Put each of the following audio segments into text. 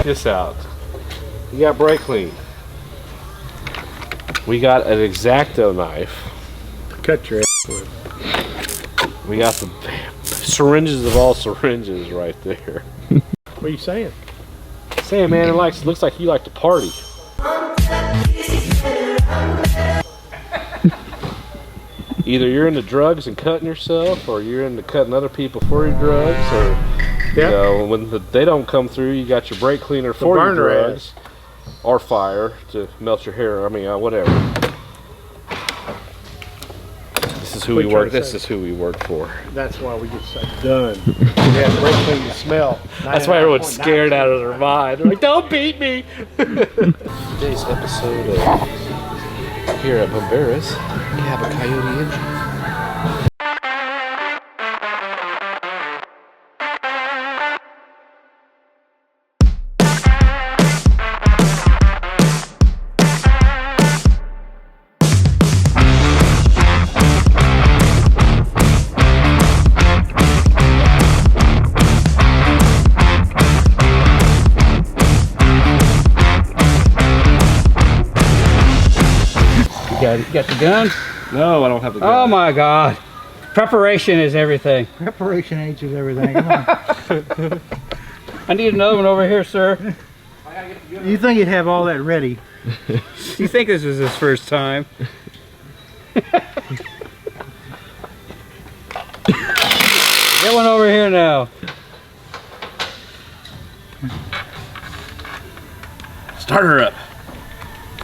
this out. We got brake clean. We got an X-Acto knife. Cut your ass with. We got the syringes of all syringes right there. What are you saying? Saying, man, it looks like you like to party. Either you're into drugs and cutting yourself, or you're into cutting other people for your drugs, or you know, when they don't come through, you got your brake cleaner for your drugs, or fire to melt your hair. I mean, whatever. This is who we work. This is who we work for. That's why we get stuff done. Yeah, brake clean, you smell. That's why everyone's scared out of their mind. They're like, don't beat me. Today's episode of here at Bombera's, we have a Coyote engine. You got the gun? No, I don't have the gun. Oh my God. Preparation is everything. Preparation H is everything. Come on. I need another one over here, sir. You think you'd have all that ready? You think this is his first time? Get one over here now. Start her up.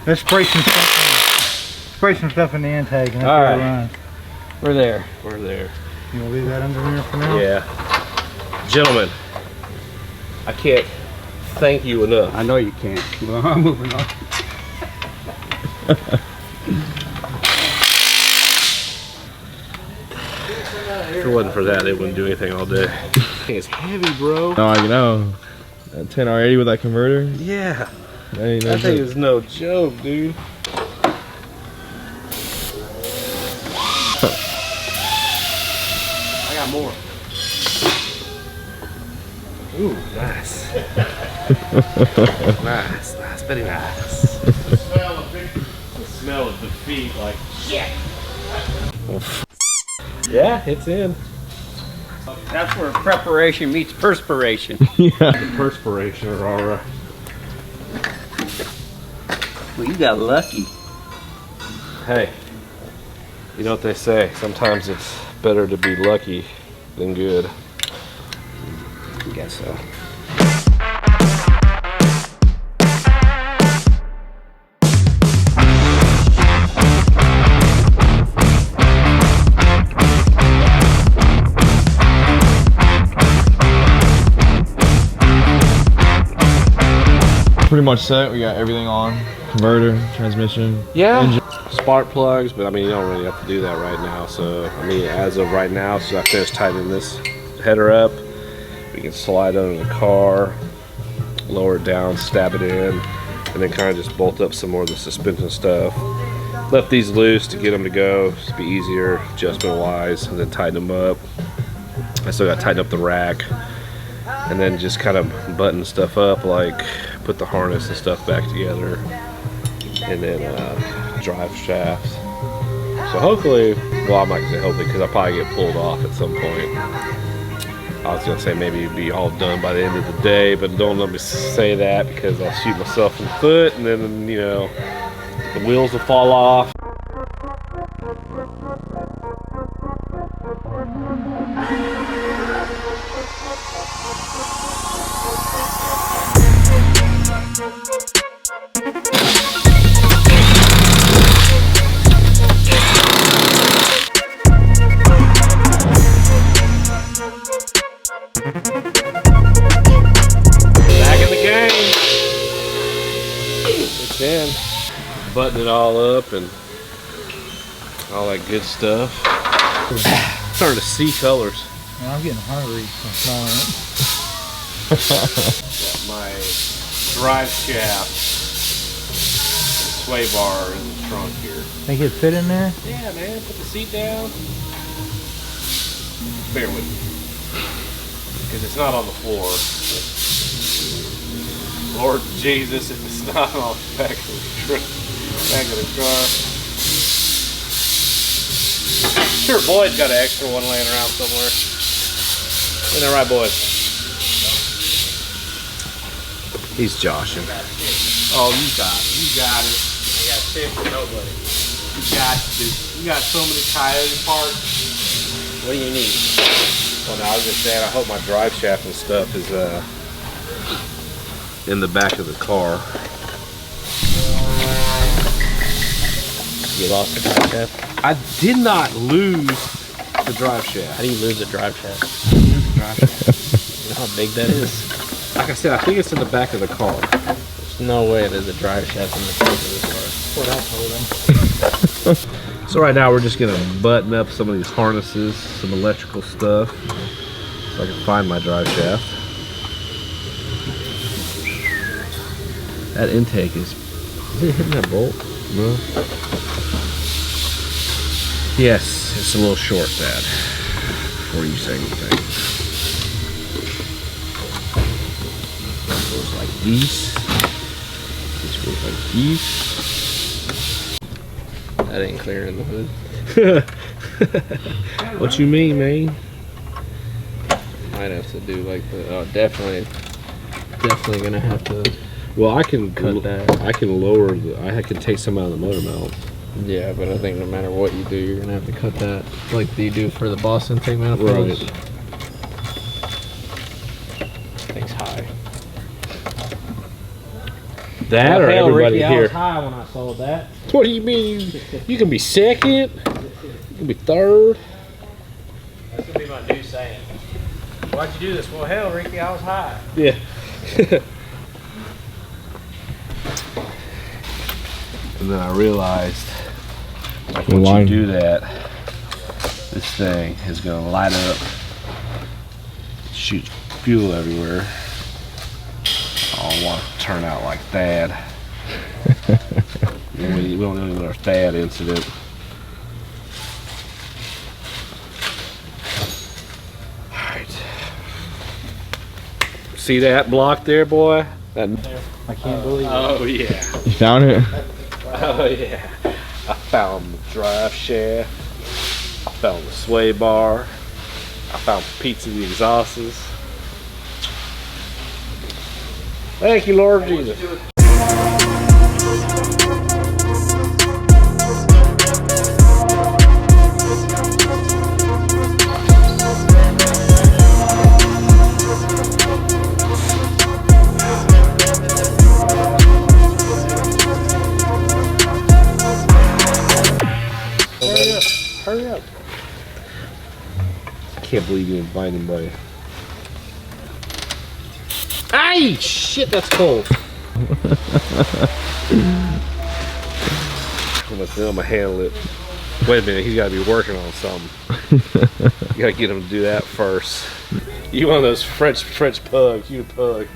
Let's spray some stuff. Spray some stuff in the intake and all right. Run. We're there. We're there. You want to leave that under here for now? Yeah. Gentlemen, I can't thank you enough. I know you can't. Well, I'm moving on. If it wasn't for that, it wouldn't do anything all day. It's heavy, bro. Oh, you know. That 10R80 with that converter? Yeah. That ain't no That thing joke. is no joke, dude. I got more. Ooh, nice. nice, very nice. The smell of defeat, like shit. Yeah, it's in. That's where preparation meets perspiration. Yeah. Perspiration are all right. Well, you got lucky. Hey, you know what they say? Sometimes it's better to be lucky than good. I guess so. Pretty much set. We got everything on. Converter, transmission. Yeah. Engine. Spark plugs, but I mean, you don't really have to do that right now. So, I mean, as of right now, so I finished tightening this header up. We can slide it under the car, lower it down, stab it in, and then kind of just bolt up some more of the suspension stuff. Left these loose to get them to go, just be easier adjustment wise, and then tighten them up. I still got to tighten up the rack, and then just kind of button stuff up, like put the harness and stuff back together, and then drive shafts. So hopefully, well, I'm not gonna say hopefully, because I'll probably get pulled off at some point. I was gonna say maybe it'd be all done by the end of the day, but don't let me say that, because I'll shoot myself in the foot, and then, you know, the wheels will fall off. Button it all up and all that good stuff. Starting to see colors. Well, I'm getting hungry. Got my drive shaft sway bar in the trunk here. Think it'd fit in there? Yeah, man. Put the seat down. Bear with me, because it's not on the floor. Lord Jesus, if it's not on the back of the truck, back of the car. Sure, Boyd's got an extra one laying around somewhere. Isn't that right, Boyd? He's joshing. Oh, you got it. I got tip for nobody. You got so many Coyote parts. What do you need? Well, no, I was just saying, I hope my drive shaft and stuff is in the back of the car. You lost the drive shaft? I did not lose the drive shaft. How do you lose the drive shaft? You know how big that is? Like I said, I think it's in the back of the car. There's no way there's a drive shaft in the front of this car. What I told him. So right now we're just gonna button up some of these harnesses, some electrical stuff, so I can find my drive shaft. That intake is it hitting that bolt? No. Yes, it's a little short, Dad. Before you say anything. That goes like these. This goes like these. That ain't clearing the hood. What you mean, man? Might have to do like the, oh, definitely gonna have to. Well, I can cut that. I can lower the. I can take some out of the motor mount. Yeah, but I think no matter what you do, you're gonna have to cut that, like you do for the Boston tank manifolds. Right. Thing's high. That or Hell, everybody Ricky, I here. was high when I sold that. What do you mean? You can be second. You can be third. That's gonna be my new saying. Why'd you do this? Well, hell, Ricky, I was high. Yeah. And then I realized, like, once you do that, this thing is gonna light up, shoot fuel everywhere. I don't want it to turn out like Thad. We don't do another Thad incident. Alright. See that block there, boy? That, I can't believe it. oh yeah. You found it? Oh yeah. I found the drive shaft. I found the sway bar. I found the pizza the exhausts. Thank you, Lord Jesus. Hurry up. I can't believe you invited anybody. Ay, shit, that's cold. I'm gonna handle it. Wait a minute, he's gotta be working on something. You gotta get him to do that first. You one of those French pugs, you pug.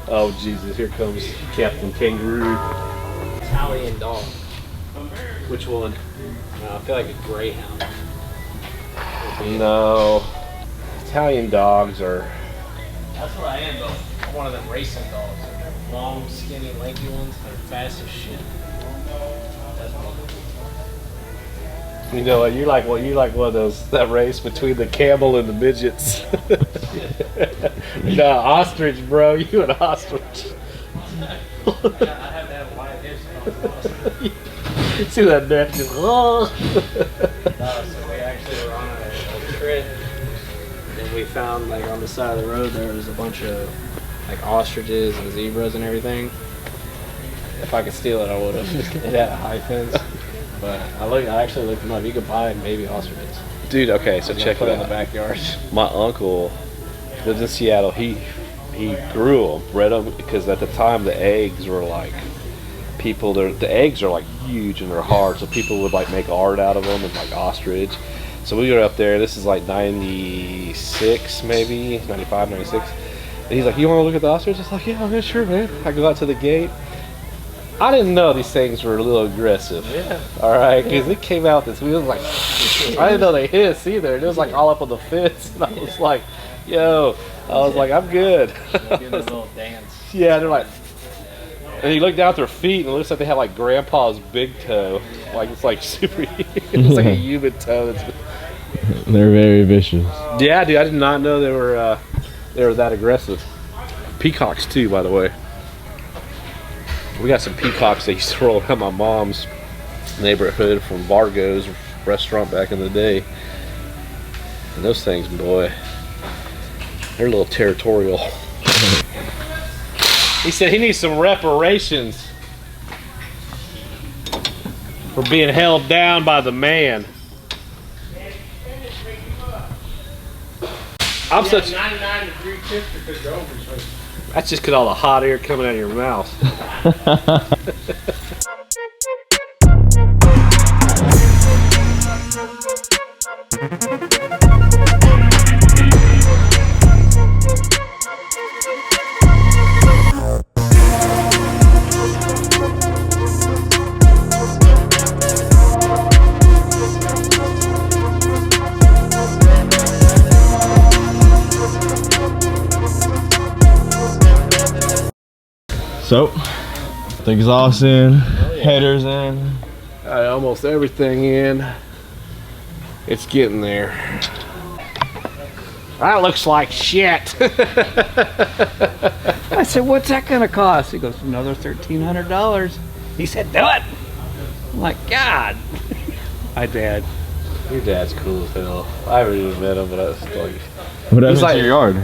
Oh Jesus, here comes Captain Kangaroo. Italian dog. Which one? I feel like a greyhound. No. Italian dogs are. That's what I am, though. I'm one of them racing dogs. Long, skinny, lanky ones. They're fast as shit. That's what You know what? You're like one of those, that race between the camel and the midgets. No, ostrich, bro. You an ostrich. I have to have wide hips. See that neck just, oh. So we actually were on a trip, and we found, like, on the side of the road there was a bunch of, like, ostriches and zebras and everything. If I could steal it, I would have. It had a high fence. But I actually looked them up. You could buy baby ostriches. Dude, okay, so check Put it it in the out. backyard. My uncle lives in Seattle. He grew them, bred them, because at the time the eggs were like, the eggs are like huge and they're hard, so people would like make art out of them and like ostrich. So we were up there, this is like 96 maybe, 95, 96. And he's like, you want to look at the ostrich? I was like, yeah, sure, man. I go out to the gate. I didn't know these things were a little aggressive. Yeah. All right, because it came out this wheel like I didn't know they hiss either. It was like all up on the fence, and I was like, "Yo," I was like, "I'm good." They do this little dance. Yeah, they're like, and you look down at their feet, and it looks like they have like Grandpa's big toe, like it's like super. It's like a human toe. They're very vicious. Yeah, dude, I did not know they were that aggressive. Peacocks too, by the way. We got some peacocks that used to roll around my mom's neighborhood from Vargo's restaurant back in the day. And those things, boy, they're a little territorial. He said he needs some reparations for being held down by the man. I'm such 99-degree temperature over. That's just because all the hot air coming out of your mouth. So, the exhaust in, headers in. Got almost everything in. It's getting there. That looks like shit. I said, what's that gonna cost? He goes, another $1,300. He said, do it. I'm like, God. My dad. Your dad's cool as hell. I haven't even met him, but I was like, What happened like- to your yard?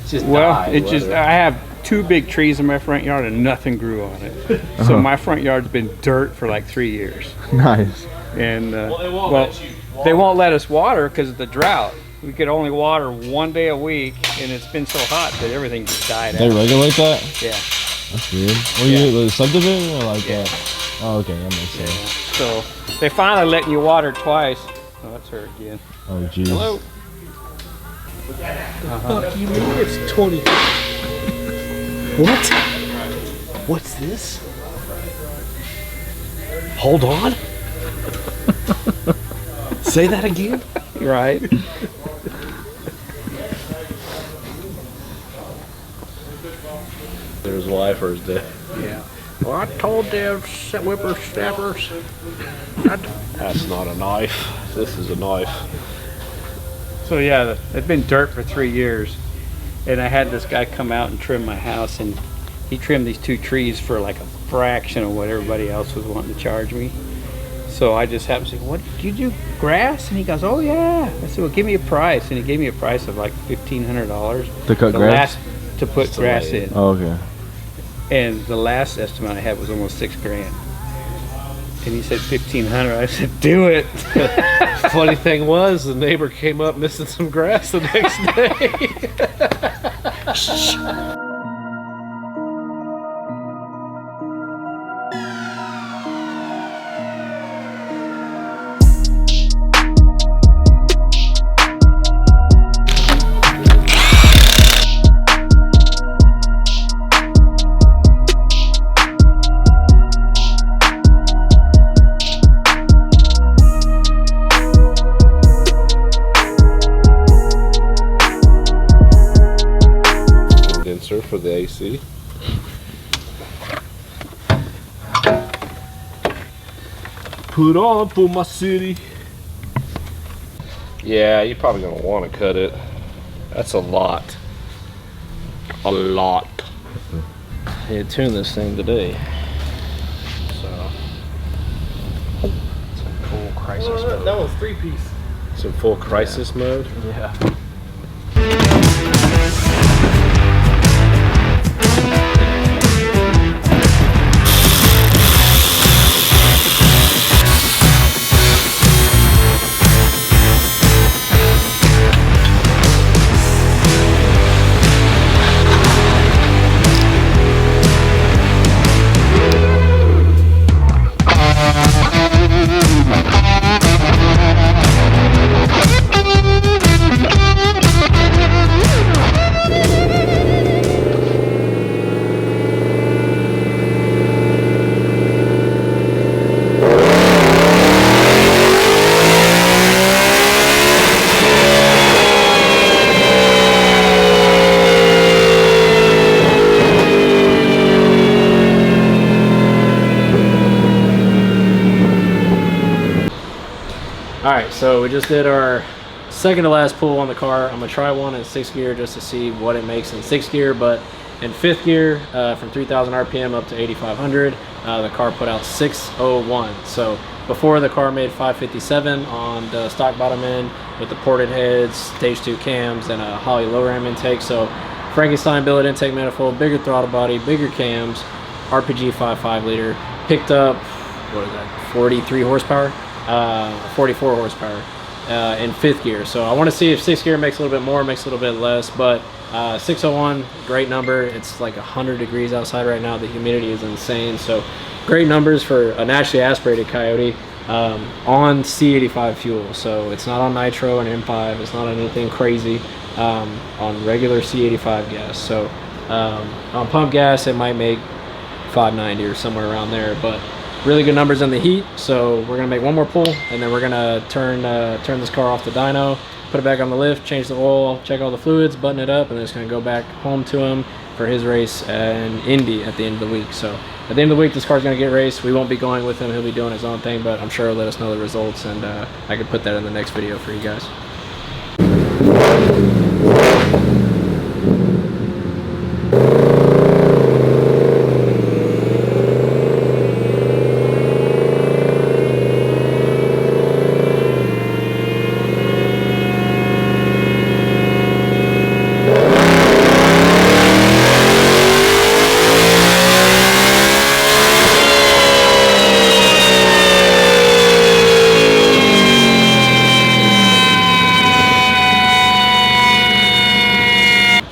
just Well, died, it just, whatever. I have 2 big trees in my front yard and nothing grew on it. So my front yard's been dirt for like 3 years. Nice. And Well, they won't let you water. they won't let us water because of the drought. We could only water 1 day a week, and it's been so hot that everything just died They out. regulate that? Yeah. That's weird. What are you, the subdivision or like Yeah. Oh, okay, that makes sense. So they finally letting you water twice. Oh, that's her again. Oh, jeez. Hello. Fuck you, man. It's 20. What? What's this? Hold on. Say that again. Right. There's lifers there. Yeah. Well, I told them whippersnappers. That's not a knife. This is a knife. So yeah, it's been dirt for 3 years, and I had this guy come out and trim my house, and he trimmed these 2 trees for like a fraction of what everybody else was wanting to charge me. So I just happened to say, "What, did you do grass?" And he goes, "Oh yeah." I said, "Well, give me a price," and he gave me a price of like $1,500 To cut grass? to put Just to grass lay it. in. Oh, okay. And the last estimate I had was almost $6,000. And he said 1,500. I said, "Do it." Funny thing was, the neighbor came up missing some grass the next day. Condenser for the AC. Put on for my city. Yeah, you're probably gonna want to cut it. That's a lot. A lot. I had tuned this thing today. So it's in full crisis mode. That was 3-piece. It's in full crisis mode. Yeah. So we just did our second to last pull on the car. I'm gonna try one in 6th gear just to see what it makes in 6th gear, but in 5th gear, from 3,000 RPM up to 8,500, the car put out 601. So before, the car made 557 on the stock bottom end with the ported heads, stage 2 cams, and a Holley low ram intake. So Frankenstein billet intake manifold, bigger throttle body, bigger cams, RPG 5.5 liter, picked up, what is that, 43 horsepower, 44 horsepower in 5th gear. So I want to see if 6th gear makes a little bit more, makes a little bit less, but 601, great number. It's like 100 degrees outside right now. The humidity is insane. So great numbers for a naturally aspirated Coyote on C85 fuel. So it's not on nitro and M5. It's not on anything crazy, on regular C85 gas. So on pump gas, it might make 590 or somewhere around there, but really good numbers in the heat. So we're gonna make one more pull, and then we're gonna turn this car off the dyno, put it back on the lift, change the oil, check all the fluids, button it up, and then it's gonna go back home to him for his race in Indy at the end of the week. So at the end of the week, this car's gonna get raced. We won't be going with him. He'll be doing his own thing, but I'm sure he'll let us know the results, and I could put that in the next video for you guys.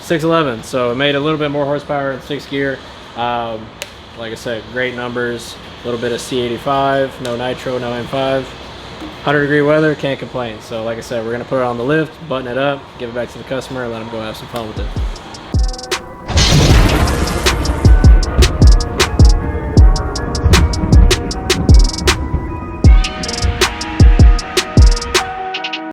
611, so it made a little bit more horsepower in 6th gear. Like I said, great numbers, a little bit of C85, no nitro, no M5. 100 degree weather, can't complain. So like I said, we're gonna put it on the lift, button it up, give it back to the customer, and let him go have some fun with it.